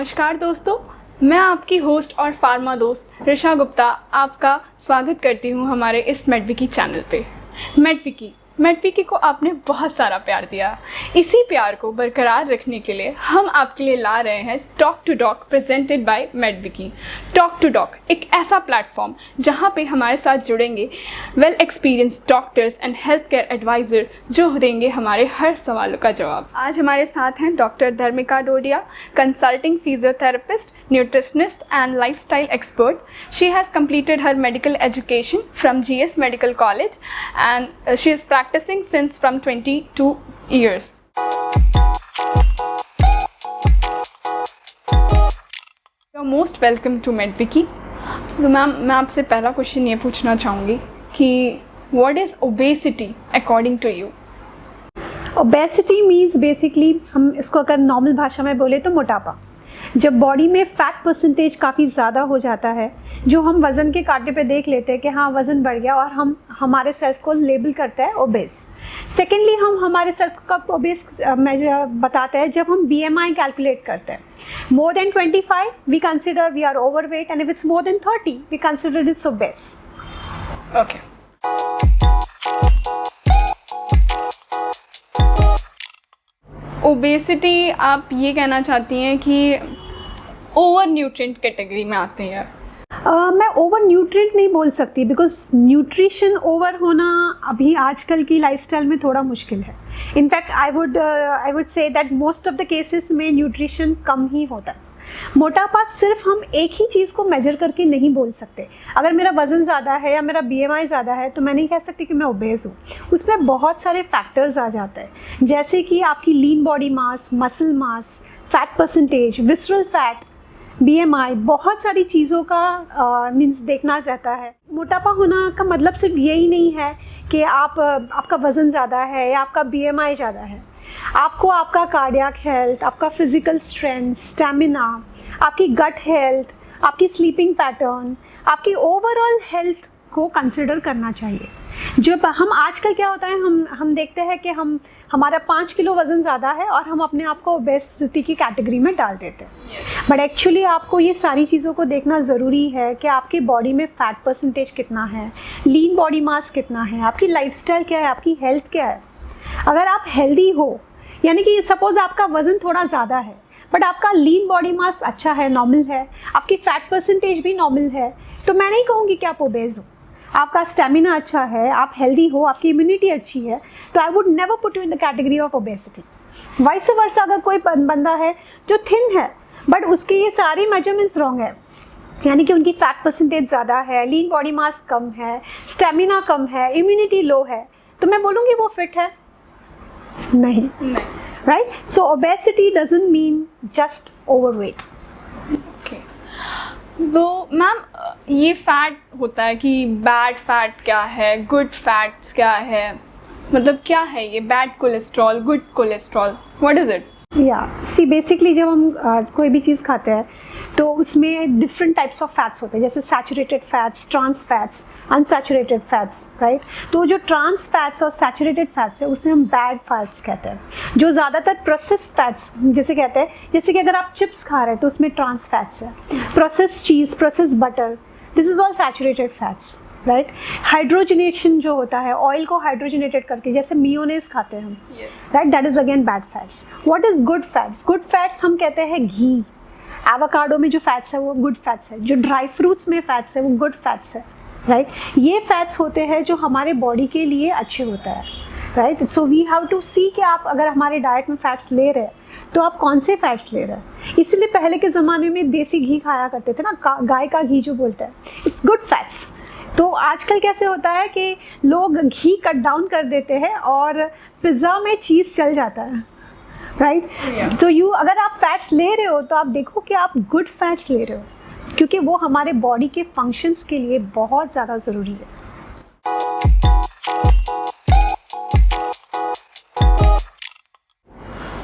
नमस्कार दोस्तों, मैं आपकी होस्ट और फार्मा दोस्त ऋषा गुप्ता आपका स्वागत करती हूं हमारे इस मेडविकी चैनल पे। मेडविकी को आपने बहुत सारा प्यार दिया। इसी प्यार को बरकरार रखने के लिए हम आपके लिए ला रहे हैं talk to doc presented by MedWiki. Talk to doc एक ऐसा प्लेटफॉर्म जहां पे हमारे साथ जुड़ेंगे well experienced doctors and health care advisor जो देंगे हमारे हर सवालों का जवाब। आज हमारे साथ हैं doctor Dharmika Dodiya, consulting physiotherapist, nutritionist and lifestyle expert. She has completed her medical education from GS Medical College and she is practicing since from 22 years. You're most welcome to MedWiki. तो मैम, मैं आपसे पहला क्वेश्चन ये पूछना चाहूँगी कि what is obesity according to you? Obesity means basically हम इसको अगर नॉर्मल भाषा में बोले तो मोटापा। जब बॉडी में फैट परसेंटेज काफ़ी ज़्यादा हो जाता है, जो हम वज़न के कांटे पे देख लेते हैं कि हाँ वज़न बढ़ गया, और हम हमारे सेल्फ को लेबल करते हैं ओबेस। सेकेंडली हम हमारे सेल्फ को कब ओबेस मेजर बताते हैं, जब हम BMI कैलकुलेट करते हैं। More than 25 we consider we are overweight, and if it's more than 30 we consider it's obese. Okay. Obesity आप ये कहना चाहती हैं कि ओवर न्यूट्रिएंट कैटेगरी में आते हैं? मैं ओवर न्यूट्रिएंट नहीं बोल सकती, बिकॉज न्यूट्रिशन ओवर होना अभी आजकल की लाइफस्टाइल में थोड़ा मुश्किल है। In fact I would say that most of the cases में न्यूट्रिशन कम ही होता है। मोटापा सिर्फ हम एक ही चीज़ को मेजर करके नहीं बोल सकते। अगर मेरा वज़न ज़्यादा है या मेरा BMI ज़्यादा है तो मैं नहीं कह सकती कि मैं ओबेस हूँ। उसमें बहुत सारे फैक्टर्स आ जाते हैं, जैसे कि आपकी lean body mass, muscle mass, fat percentage, visceral fat, BMI, बहुत सारी चीज़ों का मीन्स देखना रहता है। मोटापा होना का मतलब सिर्फ यही नहीं है कि आपका वज़न ज़्यादा है या आपका BMI ज़्यादा है। आपको आपका कार्डियक हेल्थ, आपका फिजिकल स्ट्रेंथ, स्टैमिना, आपकी गट हेल्थ, आपकी स्लीपिंग पैटर्न, आपकी ओवरऑल हेल्थ को कंसिडर करना चाहिए। जब हम आजकल क्या होता है, हम देखते हैं कि हमारा 5 किलो वज़न ज़्यादा है और हम अपने आप को ओबेसिटी की कैटेगरी में डाल देते हैं। बट एक्चुअली आपको ये सारी चीज़ों को देखना ज़रूरी है कि आपकी बॉडी में फ़ैट परसेंटेज कितना है, लीन बॉडी मास कितना है, आपकी लाइफस्टाइल क्या है, आपकी हेल्थ क्या है। अगर आप हेल्दी हो, यानी कि सपोज़ आपका वज़न थोड़ा ज़्यादा है बट आपका लीन बॉडी मास अच्छा है, नॉर्मल है, आपकी फ़ैट परसेंटेज भी नॉर्मल है, तो मैं नहीं कहूँगी कि आप ओबेस हो। आपका स्टेमिना अच्छा है, आप हेल्दी हो, आपकी इम्यूनिटी अच्छी है, तो I would never put you in the category of obesity. Vice versa अगर कोई बंदा है जो थिन है बट उसके ये सारी मेजरमेंट्स रॉन्ग है, यानी कि उनकी फ़ैट परसेंटेज ज़्यादा है, लीन बॉडी मास कम है, स्टेमिना कम है, इम्यूनिटी लो है, तो मैं बोलूँगी वो फिट है? नहीं, right? So obesity doesn't mean just overweight. Okay, तो मैम ये फैट होता है कि बैड फैट क्या है, गुड फैट्स क्या है, मतलब क्या है ये bad cholesterol, good cholesterol, what is it? See basically जब हम कोई भी चीज़ खाते हैं तो उसमें डिफरेंट टाइप्स ऑफ फैट्स होते हैं, जैसे saturated fats, trans fats, unsaturated fats, right? तो जो ट्रांस फैट्स और सैचुरेटेड फैट्स है उसे हम बैड फैट्स कहते हैं। जो ज़्यादातर प्रोसेस्ड फैट्स जैसे कहते हैं, जैसे कि अगर आप चिप्स खा रहे हैं तो उसमें ट्रांस फैट्स है, processed cheese, processed butter, this is all saturated fats, right? Hydrogenation जो होता है, ऑयल को हाइड्रोजनेटेड करके, जैसे मियोनेज खाते हैं हम, right? That is again bad fats. What is good fats? Good fats हम कहते हैं घी, एवोकाडो में जो फैट्स है वो गुड फैट्स है, जो ड्राई फ्रूट्स में फैट्स है वो गुड फैट्स है, राइट? ये फैट्स होते हैं जो हमारे बॉडी के लिए अच्छे होता है, right? So we have to see कि आप अगर हमारे डाइट में फैट्स ले रहे हैं तो आप कौन से फैट्स ले रहे हैं। इसलिए पहले के ज़माने में देसी घी खाया करते थे ना, गाय का घी जो बोलते हैं, इट्स गुड फैट्स। तो आजकल कैसे होता है कि लोग घी कट डाउन कर देते हैं और पिज़्ज़ा में चीज़ चल जाता है, राइट? तो अगर आप फैट्स ले रहे हो तो आप देखो कि आप गुड फैट्स ले रहे हो, क्योंकि वो हमारे बॉडी के फंक्शंस के लिए बहुत ज़्यादा ज़रूरी है।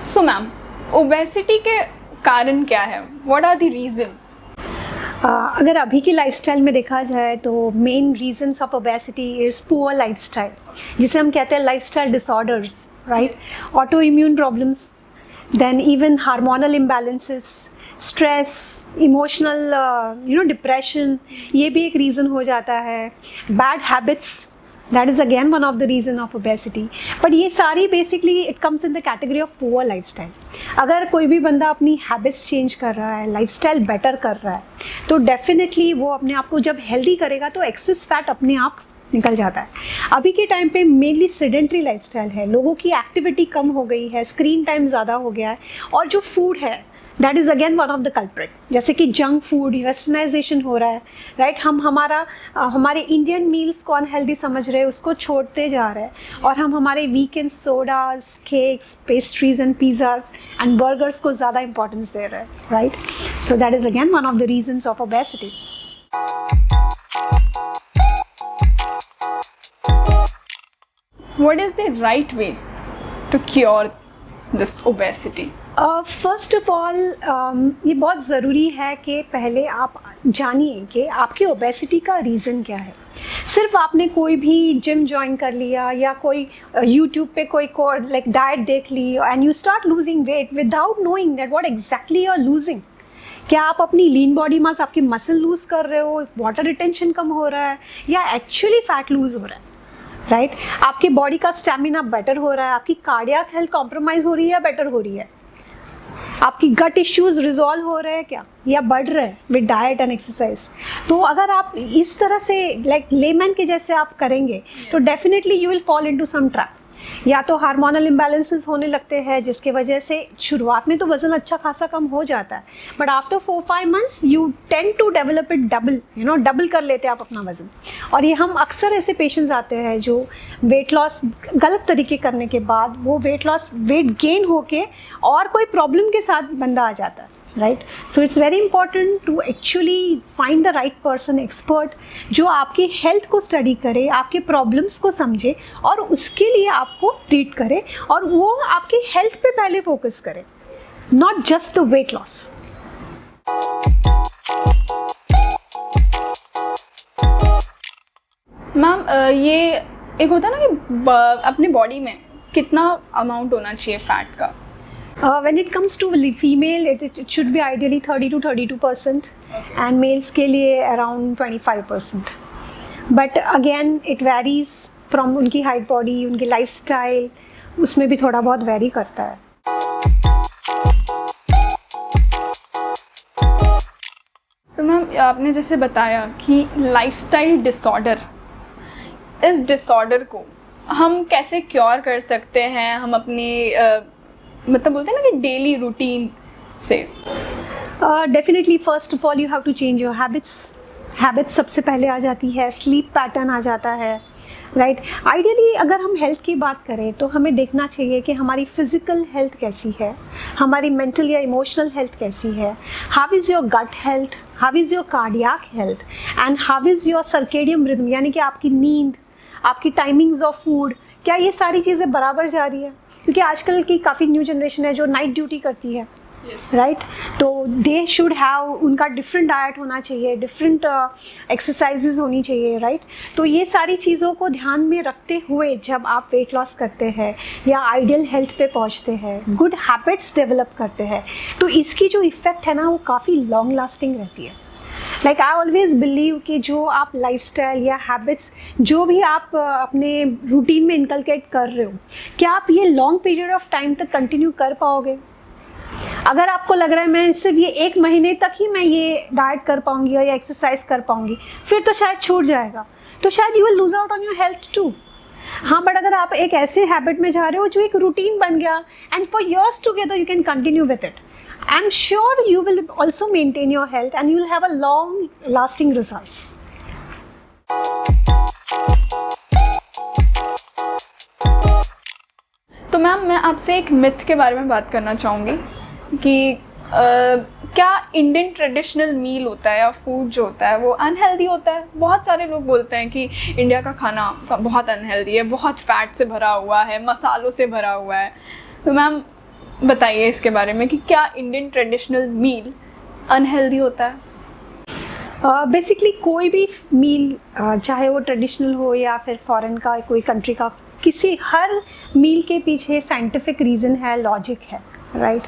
सो मैम, ओबेसिटी के कारण क्या है? What are the reason? अगर अभी की लाइफस्टाइल में देखा जाए तो main reasons of obesity is poor lifestyle, जिसे हम कहते हैं lifestyle disorders, right? Autoimmune problems, then even hormonal imbalances, stress, emotional depression, ये भी एक रीज़न हो जाता है. Bad habits, that is again one of the reason of obesity. but ये सारी basically it comes in the category of poor lifestyle. अगर कोई भी बंदा अपनी habits change कर रहा है, lifestyle better कर रहा है, तो definitely वो अपने आप को जब healthy करेगा तो excess fat अपने आप निकल जाता है. अभी के टाइम पे मेनली सेडेंट्री लाइफस्टाइल है, लोगों की एक्टिविटी कम हो गई है, स्क्रीन टाइम ज़्यादा हो गया है, और जो फूड है that is again one of the culprit. जैसे कि जंक फूड, वेस्टर्नाइजेशन हो रहा है, राइट. हम हमारे इंडियन मील्स को अनहेल्दी समझ रहे हैं, उसको छोड़ते जा रहे हैं, और हम हमारे weekend sodas, cakes, pastries and pizzas and burgers को ज़्यादा इंपॉर्टेंस दे रहे हैं, right. So that is again one of the reasons of obesity. What is the right way to cure this obesity? First of all ये बहुत ज़रूरी है कि पहले आप जानिए कि आपकी ओबेसिटी का रीज़न क्या है. सिर्फ आपने कोई भी जिम ज्वाइन कर लिया या कोई यूट्यूब पे कोई लाइक डाइट देख ली and you start losing weight without knowing that what exactly you are losing. क्या आप अपनी लीन बॉडी मास, आपकी मसल लूज़ कर रहे हो, वाटर रिटेंशन कम हो रहा है, या एक्चुअली फैट लूज़ हो रहा है, राइट. आपकी बॉडी का स्टेमिना बेटर हो रहा है, आपकी कार्डियक हेल्थ कॉम्प्रोमाइज़ हो रही है या बेटर हो रही है, आपकी गट इश्यूज रिजॉल्व हो रहे हैं क्या या बढ़ रहे हैं विद डाइट एंड एक्सरसाइज. तो अगर आप इस तरह से लाइक लेमैन के जैसे आप करेंगे तो definitely you will fall into some trap. या तो हार्मोनल इम्बैलेंसेस होने लगते हैं जिसके वजह से शुरुआत में तो वज़न अच्छा खासा कम हो जाता है, but after 4-5 months you tend to develop it double कर लेते हैं आप अपना वज़न. और ये हम अक्सर ऐसे पेशेंट्स आते हैं जो वेट लॉस गलत तरीके करने के बाद वो वेट गेन होके और कोई प्रॉब्लम के साथ बंदा आ जाता है, right. So it's very important to actually find the right person, expert, जो आपकी हेल्थ को स्टडी करे, आपके प्रॉब्लम्स को समझे और उसके लिए आपको ट्रीट करे, और वो आपकी हेल्थ पे पहले फोकस करे, not just the weight loss. Ma'am ये एक होता है ना कि अपने बॉडी में कितना अमाउंट होना चाहिए फैट का? When it comes to female, it should be ideally 30 to 32%, and males के लिए around 25%. But again, it varies from उनकी height, body, उनकी lifestyle, उसमें भी थोड़ा बहुत vary करता है. So मैम आपने जैसे बताया कि लाइफस्टाइल डिसऑर्डर, इस डिसऑर्डर को हम कैसे क्योर कर सकते हैं, हम अपनी मतलब बोलते हैं ना कि डेली रूटीन से? Definitely first of all you have to change your habits सबसे पहले आ जाती है. स्लीप पैटर्न आ जाता है, राइट. आइडियली अगर हम हेल्थ की बात करें तो हमें देखना चाहिए कि हमारी फिजिकल हेल्थ कैसी है, हमारी मेंटल या इमोशनल हेल्थ कैसी है, how is your gut health, how is your cardiac health, and how is your circadian rhythm, यानी कि आपकी नींद, आपकी टाइमिंग्स ऑफ फूड, क्या ये सारी चीज़ें बराबर जा रही है. क्योंकि आजकल की काफ़ी न्यू जनरेशन है जो नाइट ड्यूटी करती है, राइट. तो दे शुड हैव, उनका डिफरेंट डाइट होना चाहिए, डिफरेंट एक्सरसाइजेज होनी चाहिए, राइट. तो ये सारी चीज़ों को ध्यान में रखते हुए जब आप वेट लॉस करते हैं या आइडियल हेल्थ पे पहुंचते हैं, गुड हैबिट्स डेवलप करते हैं, तो इसकी जो इफ़ेक्ट है ना वो काफ़ी लॉन्ग लास्टिंग रहती है. लाइक आई ऑलवेज बिलीव कि जो आप लाइफस्टाइल या हैबिट्स जो भी आप अपने रूटीन में इनकलकेट कर रहे हो, क्या आप ये लॉन्ग पीरियड ऑफ टाइम तक कंटिन्यू कर पाओगे? अगर आपको लग रहा है मैं सिर्फ ये 1 महीने तक ही मैं ये डाइट कर पाऊंगी या एक्सरसाइज कर पाऊंगी, फिर तो शायद छूट जाएगा, तो शायद you will lose out on your health too. हाँ, बट अगर आप एक ऐसे हैबिट में जा रहे हो जो एक रूटीन बन गया and for years together you can continue with it, I'm sure you will also maintain your health and you will have a long lasting results. तो मैम मैं आपसे एक मिथ के बारे में बात करना चाहूँगी कि क्या इंडियन ट्रेडिशनल मील होता है या फूड जो होता है वो अनहेल्दी होता है? बहुत सारे लोग बोलते हैं कि इंडिया का खाना बहुत अनहेल्दी है, बहुत फैट से भरा हुआ है, मसालों से भरा हुआ है. तो मैम बताइए इसके बारे में कि क्या इंडियन ट्रेडिशनल मील अनहेल्दी होता है? बेसिकली कोई भी मील, चाहे वो ट्रेडिशनल हो या फिर फॉरेन का कोई कंट्री का, हर मील के पीछे साइंटिफिक रीज़न है, लॉजिक है, राइट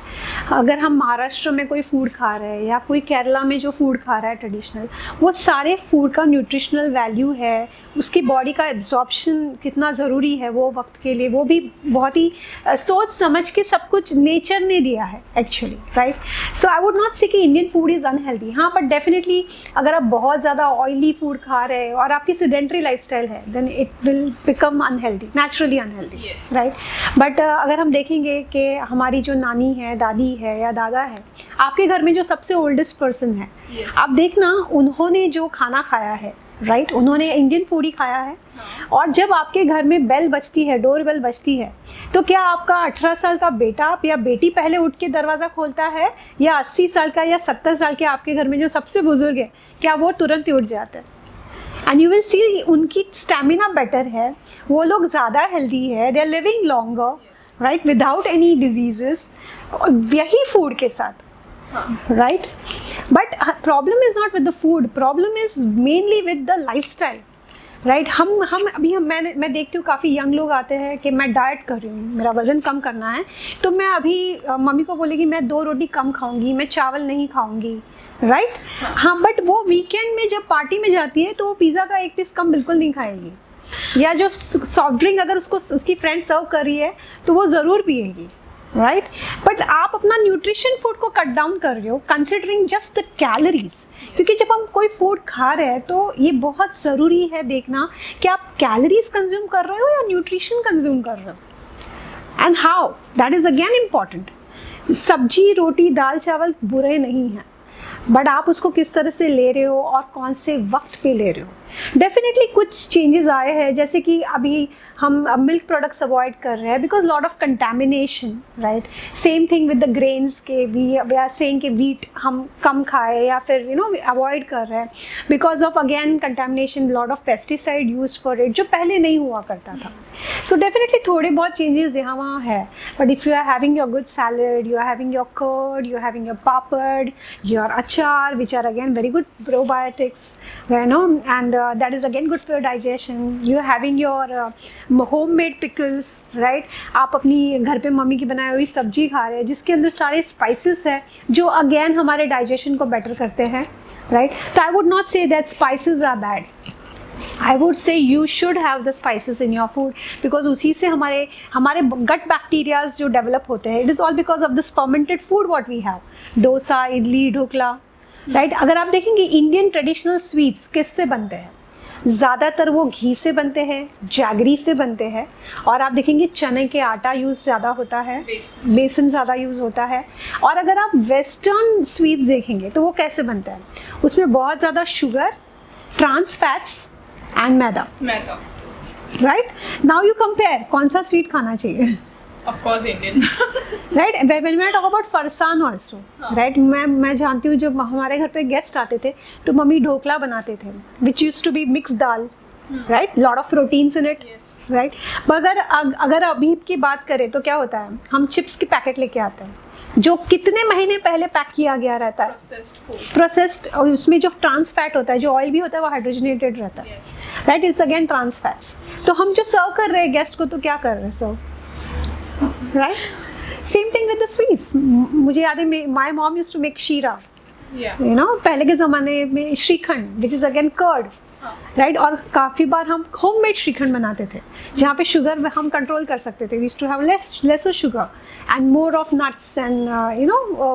अगर हम महाराष्ट्र में कोई फूड खा रहे हैं या कोई केरला में जो फूड खा रहा है ट्रेडिशनल, वो सारे फूड का न्यूट्रिशनल वैल्यू है, उसकी बॉडी का एब्जॉर्प्शन कितना ज़रूरी है वो वक्त के लिए, वो भी बहुत ही सोच समझ के सब कुछ नेचर ने दिया है actually, right. So I would not से कि इंडियन फूड इज़ अनहेल्दी, हाँ, बट डेफिनेटली अगर आप बहुत ज़्यादा ऑयली फूड खा रहे हैं और आपकी सेडेंटरी लाइफस्टाइल है, then it will become unhealthy, naturally unhealthy, right. But अगर हम देखेंगे कि हमारी जो नानी है, दादी है या दादा है, आपके घर में जो सबसे ओल्डेस्ट पर्सन है, आप देखना उन्होंने जो खाना खाया है, राइट, उन्होंने इंडियन फूड ही खाया है. और जब आपके घर में बेल बजती है, डोर बेल बजती है, तो क्या आपका 18 साल का बेटा या बेटी पहले उठ के दरवाज़ा खोलता है, या 80 साल का या 70 साल के आपके घर में जो सबसे बुजुर्ग है, क्या वो तुरंत ही उठ जाते हैं? एंड यू विल सी उनकी स्टेमिना बेटर है, वो लोग ज़्यादा हेल्दी है, they are living longer, right, without any diseases, यही फूड के साथ, राइट. But problem is not with the food, problem is mainly with the lifestyle, right. मैं देखती हूँ काफ़ी यंग लोग आते हैं कि मैं डाइट कर रही हूँ, मेरा वज़न कम करना है, तो मैं अभी मम्मी को बोलेगी मैं 2 रोटी कम खाऊंगी, मैं चावल नहीं खाऊंगी, राइट. हाँ, बट वो वीकेंड में जब पार्टी में जाती है तो वो पिज़्ज़ा का 1 पीस कम बिल्कुल नहीं खाएगी, या जो सॉफ्ट ड्रिंक अगर उसको उसकी फ्रेंड सर्व कर रही है तो वो ज़रूर पिएगी, राइट. बट आप अपना न्यूट्रिशन फूड को कट डाउन कर रहे हो कंसिडरिंग जस्ट द कैलोरीज, क्योंकि जब हम कोई फूड खा रहे हैं तो ये बहुत ज़रूरी है देखना कि आप कैलोरीज कंज्यूम कर रहे हो या न्यूट्रिशन कंज्यूम कर रहे हो, and how, that is again important. सब्जी, रोटी, दाल, चावल बुरे नहीं हैं, बट आप उसको किस तरह से ले रहे हो और कौन से वक्त पे ले रहे हो. डेफिनेटली कुछ चेंजेस आए हैं, जैसे कि अभी हम मिल्क प्रोडक्ट्स अवॉइड कर रहे हैं because lot of contamination, right. Same thing with the grains के, वी आर सेइंग कि वीट हम कम खाए या फिर अवॉइड कर रहे हैं because of again contamination, lot of pesticide use for it, जो पहले नहीं हुआ करता था. सो डेफिनेटली थोड़े बहुत चेंजेस यहाँ वहाँ है, but if you are having your good salad, you are having your curd, you are having your papad, your achar, which are again very good probiotics, and that is again good for your digestion. You are having your homemade pickles, right? आप अपनी घर पे mummy की बनाई हुई सब्जी खा रहे हैं जिसके अंदर सारे स्पाइसेस है जो अगेन हमारे डाइजेशन को बेटर करते हैं, राइट. तो I would not say that spices are bad. I would say you should have the spices in your food because उसी से हमारे gut bacteria जो develop होते हैं. It is all because of this fermented food what we have. Dosa, idli, dhokla, right. अगर आप देखेंगे Indian traditional sweets किससे बनते हैं, ज़्यादातर वो घी से बनते हैं, जैगरी से बनते हैं, और आप देखेंगे चने के आटा यूज़ ज़्यादा होता है, बेसन ज़्यादा यूज़ होता है. और अगर आप वेस्टर्न स्वीट्स देखेंगे तो वो कैसे बनते हैं, उसमें बहुत ज़्यादा sugar, trans fats and maida, right. Now you compare कौन सा स्वीट खाना चाहिए. Of course Indian. Right. when I talk about farsan also, right, मैं जानती हूँ जब हमारे घर पे गेस्ट आते थे तो मम्मी ढोकला बनाते थे which use to be mix dal, right, lot of proteins in it, right. मगर अगर अभी की बात करें तो क्या होता है, हम चिप्स के पैकेट लेके आते हैं जो कितने महीने पहले पैक किया गया रहता है, प्रोसेस्ड, और उसमें जो ट्रांस फैट होता है, जो ऑयल भी होता है वो हाइड्रोजनेटेड रहता है, right. It's again trans fats. तो हम जो सर्व कर रहे हैं गेस्ट को तो क्या कर रहे हैं serve, right. Same thing with the sweets. मुझे याद है my mom used to make sheera, पहले के ज़माने में shrikhand which is again curd, right. और काफ़ी बार हम होममेड श्रीखंड बनाते थे जहाँ पे शुगर हम कंट्रोल कर सकते थे. We used to have lesser sugar and more of nuts and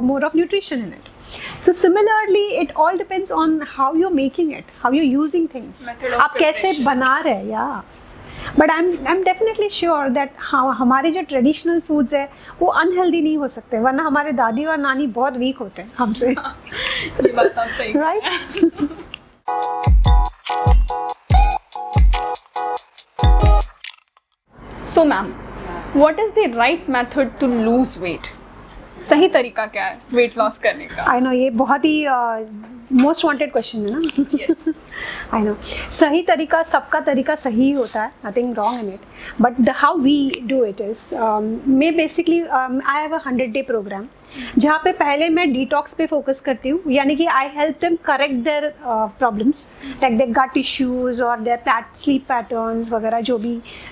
more of nutrition in it. So similarly, it all depends on how you're making it, how you're using things. आप कैसे बना रहे हैं, या. But I'm definitely sure that हमारे जो traditional foods है वो अनहेल्दी नहीं हो सकते, वरना हमारे दादी और नानी बहुत वीक होते हैं हमसे. ये बात आप सही, right. So ma'am, what is the right method to lose weight? सही तरीका क्या है वेट लॉस करने का? आई नो ये बहुत ही मोस्ट वांटेड क्वेश्चन है ना. Yes. आई नो सही तरीका, सबका तरीका सही होता है, nothing wrong in it, but the how we do it is, मैं basically I have a 100-day programme जहाँ पे पहले मैं डिटॉक्स पे फोकस करती हूँ, यानी कि I help them correct their problems like their gut issues और देयर स्लीप पैटर्न्स वगैरह,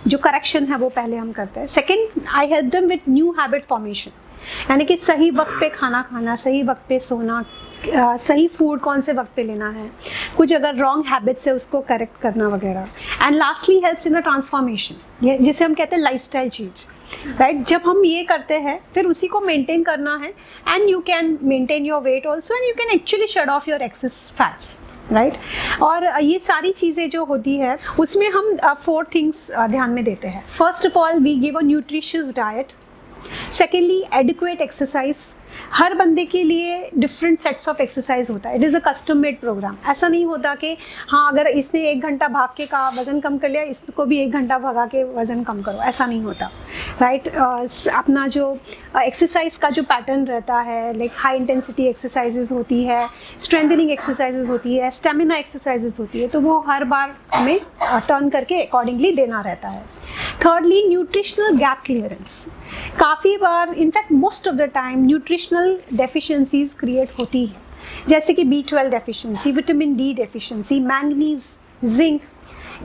जो करेक्शन है वो पहले हम करते हैं. Second, I help them with new habit formation. यानी कि सही वक्त पे खाना खाना, सही वक्त पे सोना, सही फूड कौन से वक्त पे लेना है, कुछ अगर रॉन्ग हैबिट्स है उसको करेक्ट करना वगैरह। And lastly helps in a transformation, जिसे हम कहते हैं लाइफस्टाइल चेंज, राइट। जब हम ये करते हैं फिर उसी को मेंटेन करना है, and you can maintain your weight also, and you can actually shut off your excess fats, right. और ये सारी चीज़ें जो होती है उसमें हम 4 थिंग्स ध्यान में देते हैं। First of all we give a nutritious diet. Secondly adequate exercise. हर बंदे के लिए डिफरेंट सेट्स ऑफ एक्सरसाइज होता है, it is a custom made programme. ऐसा नहीं होता कि हाँ अगर इसने 1 घंटा भाग के का वज़न कम कर लिया, इसको भी 1 घंटा भगा के वज़न कम करो, ऐसा नहीं होता, राइट। अपना जो एक्सरसाइज का जो पैटर्न रहता है, लाइक हाई इंटेंसिटी एक्सरसाइजेज होती है, स्ट्रेंथनिंग एक्सरसाइजेज होती है, स्टेमिना एक्सरसाइजेज होती है, तो वो हर बार हमें टर्न करके अकॉर्डिंगली देना रहता है। Thirdly nutritional gap clearance. काफ़ी बार in fact most of the time nutritional deficiencies create होती है, जैसे कि B12 deficiency, vitamin D deficiency, manganese, zinc.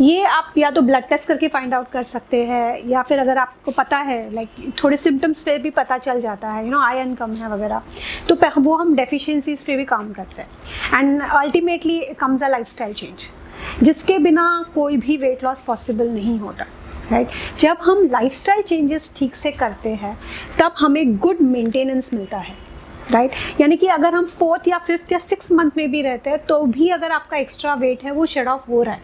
ये आप या तो ब्लड टेस्ट करके फाइंड आउट कर सकते हैं, या फिर अगर आपको पता है लाइक थोड़े सिम्टम्स पे भी पता चल जाता है, आयरन कम है वगैरह, तो वो हम डेफिशिएंसीज पे भी काम करते हैं। And ultimately comes a lifestyle change, जिसके बिना कोई भी वेट लॉस पॉसिबल नहीं होता, राइट। जब हम लाइफस्टाइल चेंजेस ठीक से करते हैं तब हमें गुड मेंटेनेंस मिलता है, राइट। यानी कि अगर हम 4th या 5th या 6th मंथ में भी रहते हैं तो भी अगर आपका एक्स्ट्रा वेट है वो शेड ऑफ हो रहा है,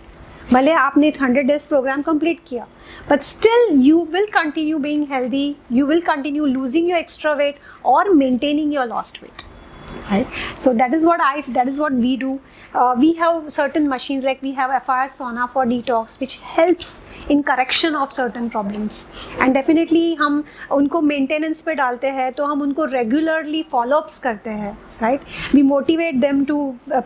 भले आपने 100 डेज प्रोग्राम कंप्लीट किया, but still you will continue being healthy, you will continue losing your extra weight और maintaining your lost weight, right? So that is what we do. We have certain machines, like we have FIR sauna for detox, which helps in correction of certain problems. And definitely हम उनको maintenance पे डालते हैं, तो हम उनको regularly follow-ups करते हैं, right? We motivate them to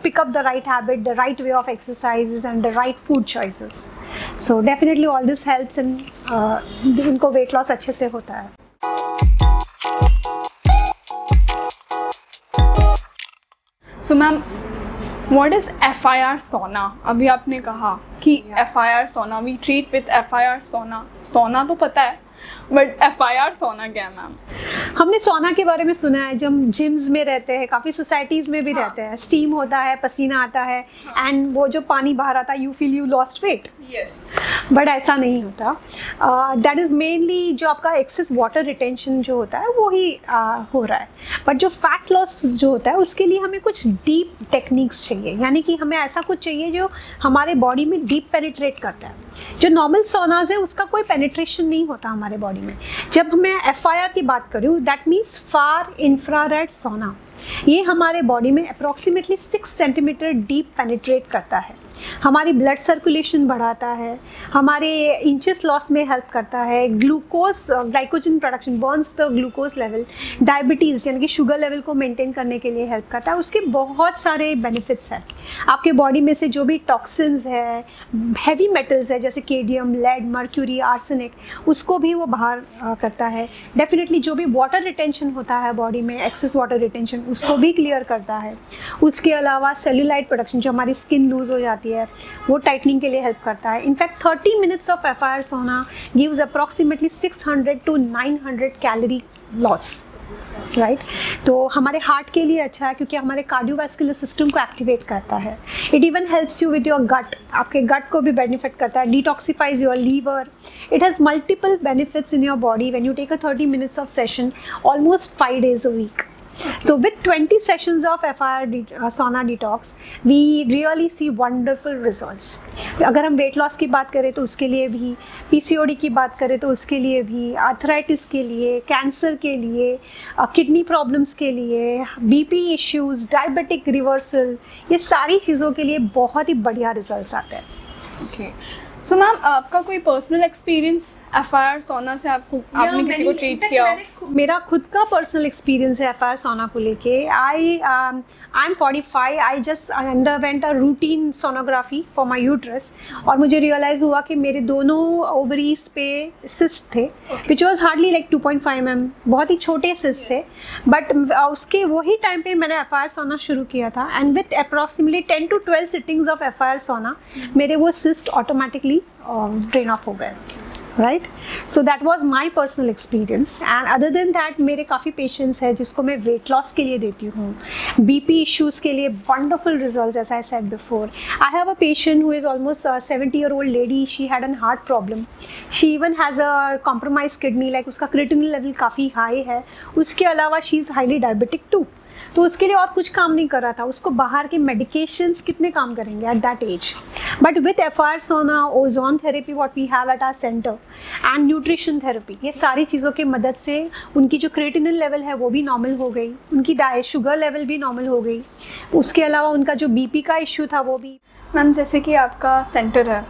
pick up the right habit, the right way of exercises, and the right food choices. So definitely all this helps, and उनको weight loss अच्छे से होता है. So ma'am, what is FIR सोना? अभी आपने कहा कि FIR सोना, वी ट्रीट विथ FIR सोना। सोना तो पता है, बट FIR सोना क्या है मैम? हमने सोना के बारे में सुना है, जब हम जिम्स में रहते हैं, काफ़ी सोसाइटीज़ में भी रहते हैं, स्टीम होता है, पसीना आता है, एंड वो जो पानी बाहर आता है, you feel you lost weight. Yes, but ऐसा नहीं होता। दैट इज़ मेनली जो आपका एक्सेस वाटर रिटेंशन जो होता है वो ही हो रहा है। बट जो फैट लॉस जो होता है उसके लिए हमें कुछ डीप टेक्निक्स चाहिए, यानी कि हमें ऐसा कुछ चाहिए जो हमारे बॉडी में डीप पेनिट्रेट करता है। जो नॉर्मल सोनाज है उसका कोई पेनिट्रेशन नहीं होता हमारे बॉडी में। जब मैं FIR की बात करूँ, दैट मीन्स फार इंफ्रारेड सोना, ये हमारे बॉडी में अप्रॉक्सीमेटली 6 सेंटीमीटर डीप पेनिट्रेट करता है, हमारी ब्लड सर्कुलेशन बढ़ाता है, हमारे इंचेस लॉस में हेल्प करता है, glucose glycogen production, Burns the glucose level, diabetes यानी कि शुगर लेवल को मेंटेन करने के लिए हेल्प करता है। उसके बहुत सारे बेनिफिट्स हैं। आपके बॉडी में से जो भी टॉक्सिन्स है, हैवी मेटल्स है जैसे केडियम, लेड, मर्क्यूरी, आर्सेनिक, उसको भी वो बाहर करता है। डेफिनेटली जो भी वाटर रिटेंशन होता है बॉडी में, एक्सेस वाटर रिटेंशन, उसको भी क्लियर करता है। उसके अलावा सेल्यूलाइट प्रोडक्शन, जो हमारी स्किन लूज हो जाती है, वो टाइटनिंग के लिए हेल्प करता है। इनफैक्ट 30 मिनट्स ऑफ FIR सोना gives approximately 600 to 900 calorie loss, right. तो हमारे हार्ट के लिए अच्छा है क्योंकि हमारे कार्डियोवैस्कुलर सिस्टम को एक्टिवेट करता है। It even helps you with your gut, आपके गट को भी बेनिफिट करता है, detoxifies your liver. It has multiple benefits in your body when you take a 30 minutes of session almost 5 days a week. So with 20 sessions of FIR sauna detox, we really see wonderful results. अगर हम weight loss की बात करें तो उसके लिए भी, PCOD की बात करें तो उसके लिए भी, आर्थराइटिस के लिए, कैंसर के लिए, किडनी प्रॉब्लम्स के लिए, BP इश्यूज़, डायबिटिक रिवर्सल, ये सारी चीज़ों के लिए बहुत ही बढ़िया रिजल्ट्स आते हैं। ओके, सो मैम आपका कोई पर्सनल एक्सपीरियंस FIR सोना से आपने किसी को ट्रीट किया? मेरा खुद का पर्सनल एक्सपीरियंस है FIR सोना को लेके। I am 45, I just underwent a routine sonography for my uterus, और मुझे रियलाइज़ हुआ कि मेरे दोनों ओवरीज पे सिस्ट थे, which was hardly like 2.5 mm, बहुत ही छोटे सिस्ट थे। बट उसके वही टाइम पे मैंने FIR सोना शुरू किया था, and with approximately 10 to 12 sittings of FIR सोना मेरे वो सिस्ट ऑटोमेटिकली ड्रेन ऑफ हो गए। Right. So that was my personal experience. And other than that मेरे काफ़ी पेशेंट्स हैं जिसको मैं वेट लॉस के लिए देती हूँ, बीपी इश्यूज़ के लिए wonderful results, as I said before. I have a patient who is almost 70-year-old lady. She had an heart problem. She even has a compromise kidney, like उसका creatinine level काफ़ी high है. उसके अलावा she is highly diabetic too. तो उसके लिए और कुछ काम नहीं कर रहा था. उसको बाहर के मेडिकेशंस कितने काम करेंगे at that age. But with FR Sauna, ozone therapy what we have at our centre, and nutrition therapy, ये सारी चीज़ों की मदद से उनकी जो क्रिएटिनिन लेवल है वो भी नॉर्मल हो गई, उनकी डाइट शुगर लेवल भी नॉर्मल हो गई. उसके अलावा उनका जो BP का इश्यू था वो भी. मैम जैसे कि आपका सेंटर है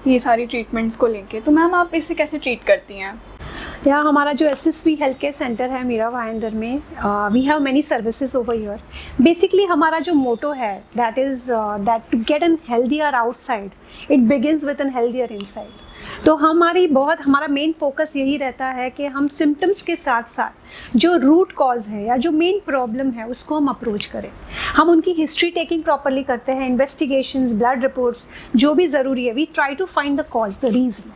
ये सारी ट्रीटमेंट्स को लेके, तो मैम आप इसे कैसे ट्रीट करती हैं? यहाँ हमारा जो SSV हेल्थ केयर सेंटर है मीरा भाईंदर में, we have many services over here. Basically हमारा जो मोटो है that is that to get an healthier outside it begins with an healthier inside. तो हमारा मेन फोकस यही रहता है कि हम सिम्टम्स के साथ साथ जो रूट कॉज है या जो मेन प्रॉब्लम है उसको हम अप्रोच करें. हम उनकी हिस्ट्री टेकिंग प्रॉपरली करते हैं, इन्वेस्टिगेशंस, ब्लड रिपोर्ट्स, जो भी ज़रूरी है. We try to find the cause, the reason.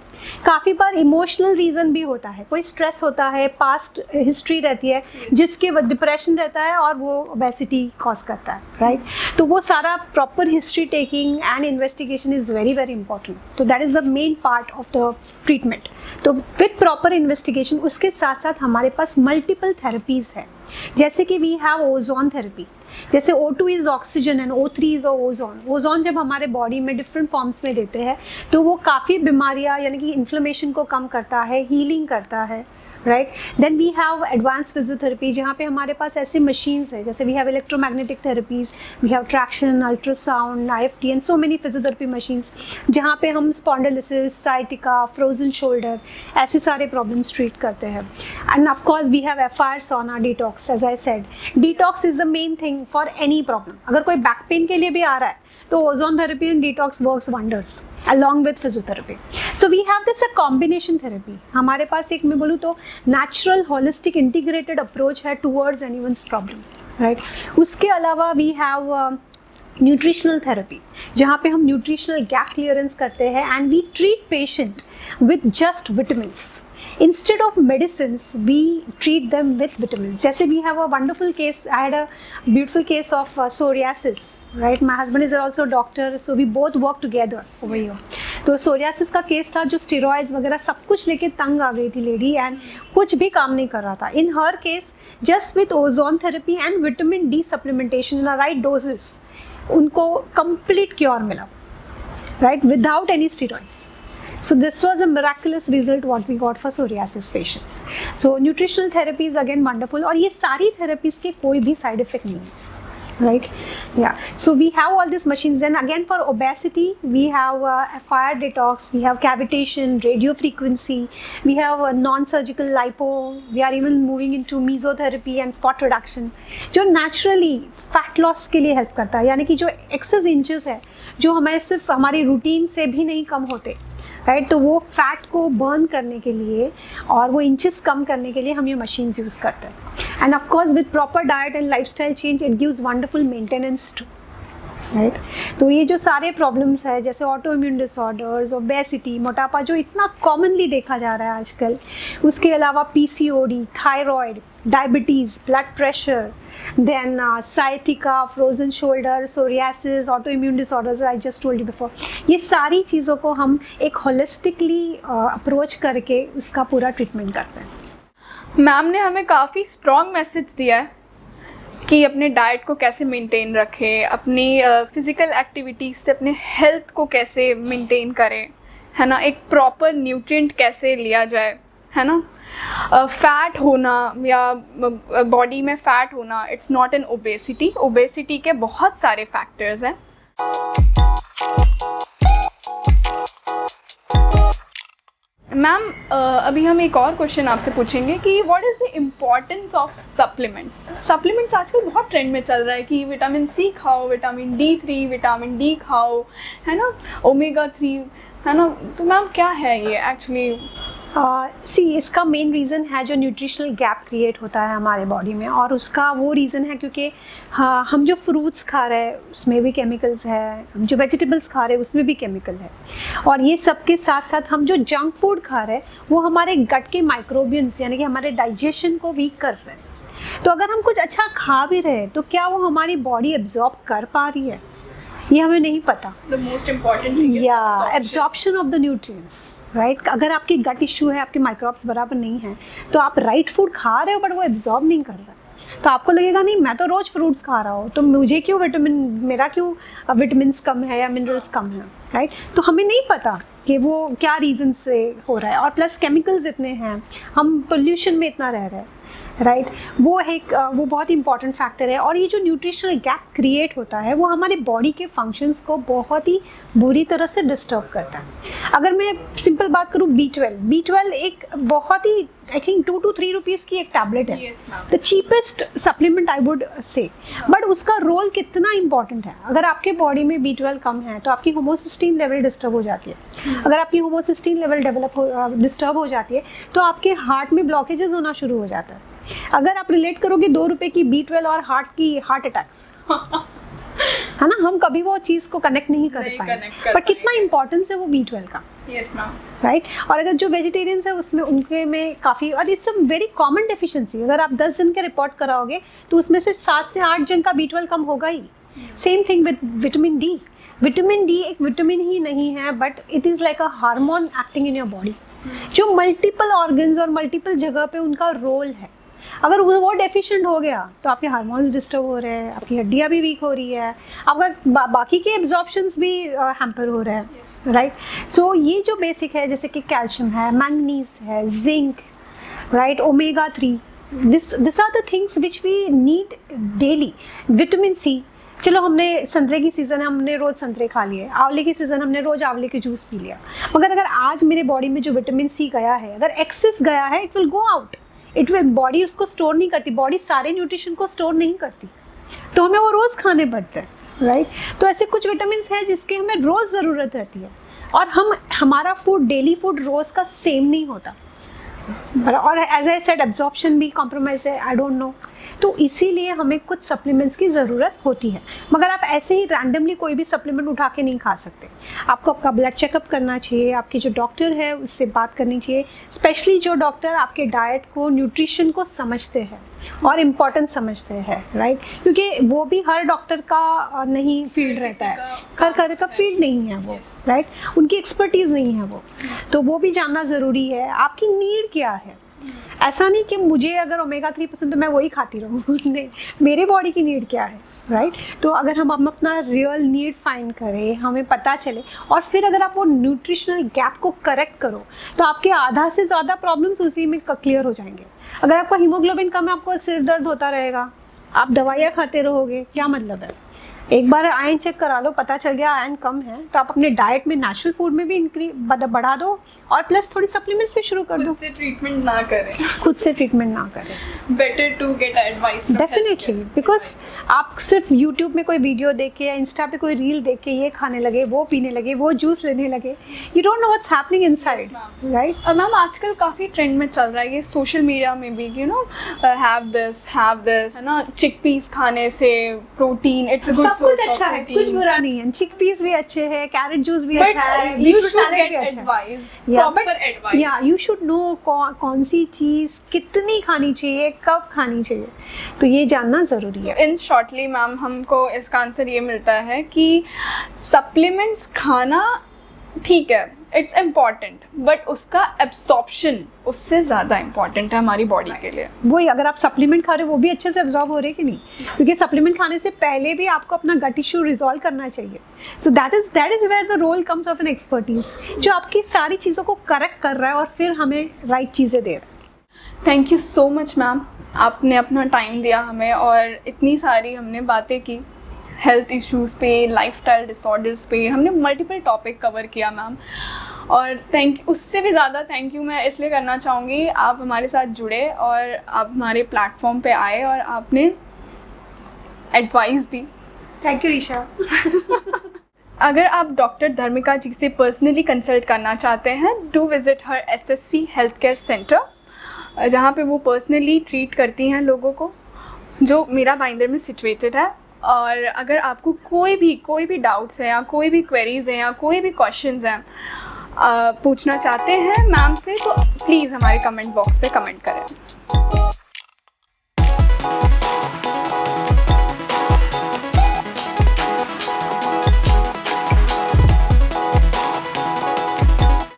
काफ़ी बार इमोशनल रीज़न भी होता है, कोई स्ट्रेस होता है, पास्ट हिस्ट्री रहती है जिसके वजह डिप्रेशन रहता है और वो ओबेसिटी कॉज करता है, राइट. तो वो सारा proper history taking and investigation is very very important. तो that is the main part of the treatment. तो विथ प्रॉपर इन्वेस्टिगेशन उसके साथ साथ हमारे पास मल्टीपल थेरेपीज़ है. जैसे कि वी हैव ओजोन थेरेपी. जैसे O2 is oxygen and O3 is ozone. Ozone जब हमारे बॉडी में डिफरेंट फॉर्म्स में देते हैं तो वो काफ़ी बीमारियां यानी कि इन्फ्लेमेशन को कम करता है, हीलिंग करता है, right. Then we have advance physiotherapy जहाँ पे हमारे पास ऐसे मशीन्स है, जैसे we have electromagnetic therapies, we have traction, ultrasound, IFT and so many physiotherapy machines जहाँ पे हम स्पॉन्डिलोसिस, साइटिका, फ्रोजन शोल्डर, ऐसे सारे प्रॉब्लम्स ट्रीट करते हैं. And of course we have FR Sauna detox. As I said, detox is the main thing for any problem. अगर कोई back pain के लिए भी आ रहा है तो ozone therapy and detox works wonders along with physiotherapy. So we have this a combination therapy. हमारे पास एक मैं बोलूँ तो natural holistic integrated approach है towards anyone's problem, right? उसके अलावा we have न्यूट्रिशनल थेरेपी जहाँ पे हम न्यूट्रिशनल गैप क्लियरेंस करते हैं and we treat patient with just vitamins. Instead of medicines, we treat them with vitamins. जैसे we have a wonderful case, I had a beautiful case of psoriasis, right? My husband is also a doctor, so we both work together over here. तो psoriasis का case था जो steroids वगैरह सब कुछ लेके तंग आ गई थी लेडी एंड कुछ भी काम नहीं कर रहा था. In her case just with ozone therapy and vitamin D supplementation in right doses उनको कंप्लीट क्योर मिला, right, without any steroids. So this was a miraculous result what we got for psoriasis patients. So nutritional therapy is again wonderful और ये सारी therapies के कोई भी side effect नहीं है, right? Yeah. So we have all these machines. Then again for obesity we have fire detox, we have cavitation, radio frequency, we have non-surgical lipo. We are even moving into mesotherapy and spot reduction जो naturally fat loss के लिए help करता है. यानी कि जो excess inches है जो हमारे सिर्फ हमारी रूटीन से भी नहीं कम होते, राइट, तो वो फैट को बर्न करने के लिए और वो इंचेस कम करने के लिए हम ये मशीन्स यूज़ करते हैं. And of course with proper diet and lifestyle change it gives wonderful maintenance to, right. तो ये जो सारे प्रॉब्लम्स है जैसे ऑटो इम्यून डिसऑर्डर्स, ओबेसिटी, मोटापा जो इतना कॉमनली देखा जा रहा है आजकल, उसके अलावा PCOD, thyroid, diabetes, blood pressure, then sciatica, frozen shoulder, psoriasis, autoimmune disorders I just told you before. ये सारी चीज़ों को हम एक होलिस्टिकली अप्रोच करके उसका पूरा ट्रीटमेंट करते हैं. मैम ने हमें काफ़ी स्ट्रॉन्ग मैसेज दिया है कि अपने डाइट को कैसे मेंटेन रखें, अपनी फिज़िकल एक्टिविटीज़ से अपने हेल्थ को कैसे मेंटेन करें, है ना, एक प्रॉपर न्यूट्रिएंट कैसे लिया जाए, है ना. फैट होना या बॉडी में फैट होना it's not an obesity. Obesity के बहुत सारे फैक्टर्स हैं. मैम अभी हम एक और क्वेश्चन आपसे पूछेंगे कि what is the importance of supplements. Supplements आजकल बहुत ट्रेंड में चल रहा है कि विटामिन C खाओ, विटामिन D3, विटामिन D खाओ, है ना, ओमेगा 3, है ना. तो मैम क्या है ये एक्चुअली? इसका मेन रीज़न है जो न्यूट्रिशनल गैप क्रिएट होता है हमारे बॉडी में, और उसका वो रीज़न है क्योंकि हम जो फ्रूट्स खा रहे हैं उसमें भी केमिकल्स है, हम जो वेजिटेबल्स खा रहे हैं उसमें भी केमिकल है, और ये सब के साथ साथ हम जो जंक फूड खा रहे हैं वो हमारे गट के माइक्रोबियंस यानी कि हमारे डाइजेशन को वीक कर रहे हैं। तो अगर हम कुछ अच्छा खा भी रहे हैं तो क्या वो हमारी बॉडी एब्जॉर्ब कर पा रही है, ये हमें नहीं पता। The most important thing is absorption of the nutrients, right. अगर आपकी गट इशू है, आपके माइक्रोब्स बराबर नहीं है, तो आप राइट फूड खा रहे हो बट वो एब्जॉर्ब नहीं कर रहा है, तो आपको लगेगा नहीं मैं तो रोज फ्रूट्स खा रहा हूँ तो मुझे क्यों मेरा क्यों विटामिन्स कम है या मिनरल्स कम है, राइट। तो हमें नहीं पता कि वो क्या रीज़न से हो रहा है, और प्लस केमिकल्स इतने हैं, हम पोल्यूशन में इतना रह रहे हैं, राइट। वो बहुत इंपॉर्टेंट फैक्टर है, और ये जो न्यूट्रिशनल गैप क्रिएट होता है वो हमारे बॉडी के फंक्शंस को बहुत ही बुरी तरह से डिस्टर्ब करता है। अगर मैं सिंपल बात करूँ, B12 एक बहुत ही आई थिंक 2 to 3 रुपीज़ की एक टैबलेट है, the cheapest supplement I would say, but उसका रोल कितना इंपॉर्टेंट है। अगर आपके बॉडी में B12 कम है तो आपकी होमोसिस्टीन लेवल डिस्टर्ब हो जाती है, अगर आपकी होमोसिस्टीन लेवल डिस्टर्ब हो जाती है तो आपके हार्ट में ब्लॉकेजेस होना शुरू हो जाता है। अगर आप रिलेट करोगे 2 रुपए की B12 और हार्ट अटैक है ना, हम कभी वो चीज़ को कनेक्ट नहीं कर पाएंगे, पर कितना इंपॉर्टेंस है वो B12 का। Yes ma'am, right. और अगर जो वेजिटेरियंस है उसमें उनके में काफ़ी, और it's a very common deficiency, अगर आप 10 जन के रिपोर्ट कराओगे तो उसमें से 7 से 8 जन का B12 कम होगा ही। Same thing with vitamin D. Vitamin D एक विटामिन ही नहीं है, but it is like a hormone acting in your body, जो मल्टीपल ऑर्गन्स और मल्टीपल जगह पे उनका रोल है। अगर वो डेफिशिएंट हो गया तो आपके हार्मोन्स डिस्टर्ब हो रहे हैं, आपकी हड्डियाँ भी वीक हो रही है, आपका बाकी के एब्जॉर्प्शंस भी हैम्पर हो रहे हैं, राइट। सो ये जो बेसिक है जैसे कि कैल्शियम है, मैंगनीज है, zinc, right, omega 3, this are the things which we need daily. Vitamin C, चलो हमने संतरे की सीज़न है, हमने रोज़ संतरे खा लिए, आंवले की सीज़न हमने रोज़ आंवले के जूस पी लिया, मगर अगर आज मेरे बॉडी में जो विटामिन सी गया है, अगर एक्सेस गया है, it will go out, body उसको स्टोर नहीं करती, बॉडी सारे न्यूट्रिशन को स्टोर नहीं करती, तो हमें वो रोज़ खाने पड़ते हैं, राइट। तो ऐसे कुछ विटामिन हैं जिसकी हमें रोज़ ज़रूरत रहती है, और हमारा फूड, डेली फूड रोज़ का सेम नहीं होता, और एज आई सेड एब्जॉर्प्शन भी कॉम्प्रोमाइज है, आई डोंट नो। तो इसीलिए हमें कुछ सप्लीमेंट्स की ज़रूरत होती है, मगर आप ऐसे ही रैंडमली कोई भी सप्लीमेंट उठा के नहीं खा सकते। आपको आपका ब्लड चेकअप करना चाहिए, आपके जो डॉक्टर है उससे बात करनी चाहिए, स्पेशली जो डॉक्टर आपके डाइट को, न्यूट्रिशन को समझते हैं और इम्पॉर्टेंस समझते हैं, राइट। क्योंकि वो भी हर डॉक्टर का नहीं फील्ड रहता है, हर का फील्ड नहीं है वो, राइट, उनकी एक्सपर्टीज़ नहीं है वो, तो वो भी जानना ज़रूरी है आपकी नीड क्या है। ऐसा नहीं कि मुझे अगर ओमेगा 3 पसंद तो मैं वही खाती रहूँ नहीं, मेरे बॉडी की नीड क्या है, राइट। तो अगर हम अपना रियल नीड फाइंड करें, हमें पता चले, और फिर अगर आप वो न्यूट्रिशनल गैप को करेक्ट करो तो आपके आधा से ज़्यादा प्रॉब्लम्स उसी में क्लियर हो जाएंगे। अगर आपका हीमोग्लोबिन कम है, आपको सिर दर्द होता रहेगा, आप दवाइयाँ खाते रहोगे, क्या मतलब है। एक बार आयरन चेक करा लो, पता चल गया आयरन कम है, तो आप अपने डाइट में नेचुरल फूड में भी बढ़ा दो, और प्लस थोड़ी सप्लीमेंट्स भी शुरू कर दो। खुद से ट्रीटमेंट ना करें, better to get advice. Definitely, because आप सिर्फ यूट्यूब में कोई वीडियो देख के या इंस्टा पे कोई रील देख के ये खाने लगे, वो पीने लगे, वो जूस लेने लगे, you don't know what's happening inside, right. और मैम आजकल काफ़ी ट्रेंड में चल रहा है ये सोशल मीडिया में भी, यू नो, हैव दिस है ना, चिकपीस खाने से protein, it's a good source of अच्छा है, कुछ बुरा नहीं है, चिकपीस भी अच्छे हैं, कैरेट जूस भी अच्छा है, बीटरूट सैलेड भी अच्छा है, प्रॉपर एडवाइस। या यू शुड नो कौन सी चीज़ कितनी खानी चाहिए, कब खानी चाहिए, तो ये जानना ज़रूरी है। इन शॉर्टली मैम हमको इसका आंसर ये मिलता है कि सप्लीमेंट्स खाना ठीक है, इट्स इम्पॉर्टेंट, बट उसका एब्जॉर्प्शन उससे ज़्यादा इम्पॉर्टेंट है हमारी बॉडी के लिए। वही, अगर आप सप्लीमेंट खा रहे हो वो भी अच्छे से एब्जॉर्ब हो रहे हैं कि नहीं, क्योंकि सप्लीमेंट खाने से पहले भी आपको अपना गट इशू रिजॉल्व करना चाहिए। So that is where the role comes of an expertise, जो आपकी सारी चीज़ों को करेक्ट कर रहा है और फिर हमें राइट चीज़ें दे रहा है। Thank you so much ma'am, आपने अपना टाइम दिया हमें और इतनी सारी हमने बातें की, हेल्थ इश्यूज़ पे, लाइफस्टाइल डिसऑर्डर्स पे, हमने मल्टीपल टॉपिक कवर किया मैम। और उससे भी ज़्यादा थैंक यू मैं इसलिए करना चाहूँगी, आप हमारे साथ जुड़े और आप हमारे प्लेटफॉर्म पे आए और आपने एडवाइस दी। Thank you Risha. अगर आप डॉक्टर धर्मिका जी से पर्सनली कंसल्ट करना चाहते हैं, do visit her SSV health care centre, जहाँ पे वो पर्सनली ट्रीट करती हैं लोगों को, जो मीरा भाईंदर में सिचुएटेड है। और अगर आपको कोई भी डाउट्स हैं या कोई भी क्वेरीज़ हैं या कोई भी क्वेश्चंस हैं पूछना चाहते हैं मैम से, तो प्लीज़ हमारे कमेंट बॉक्स पे कमेंट करें।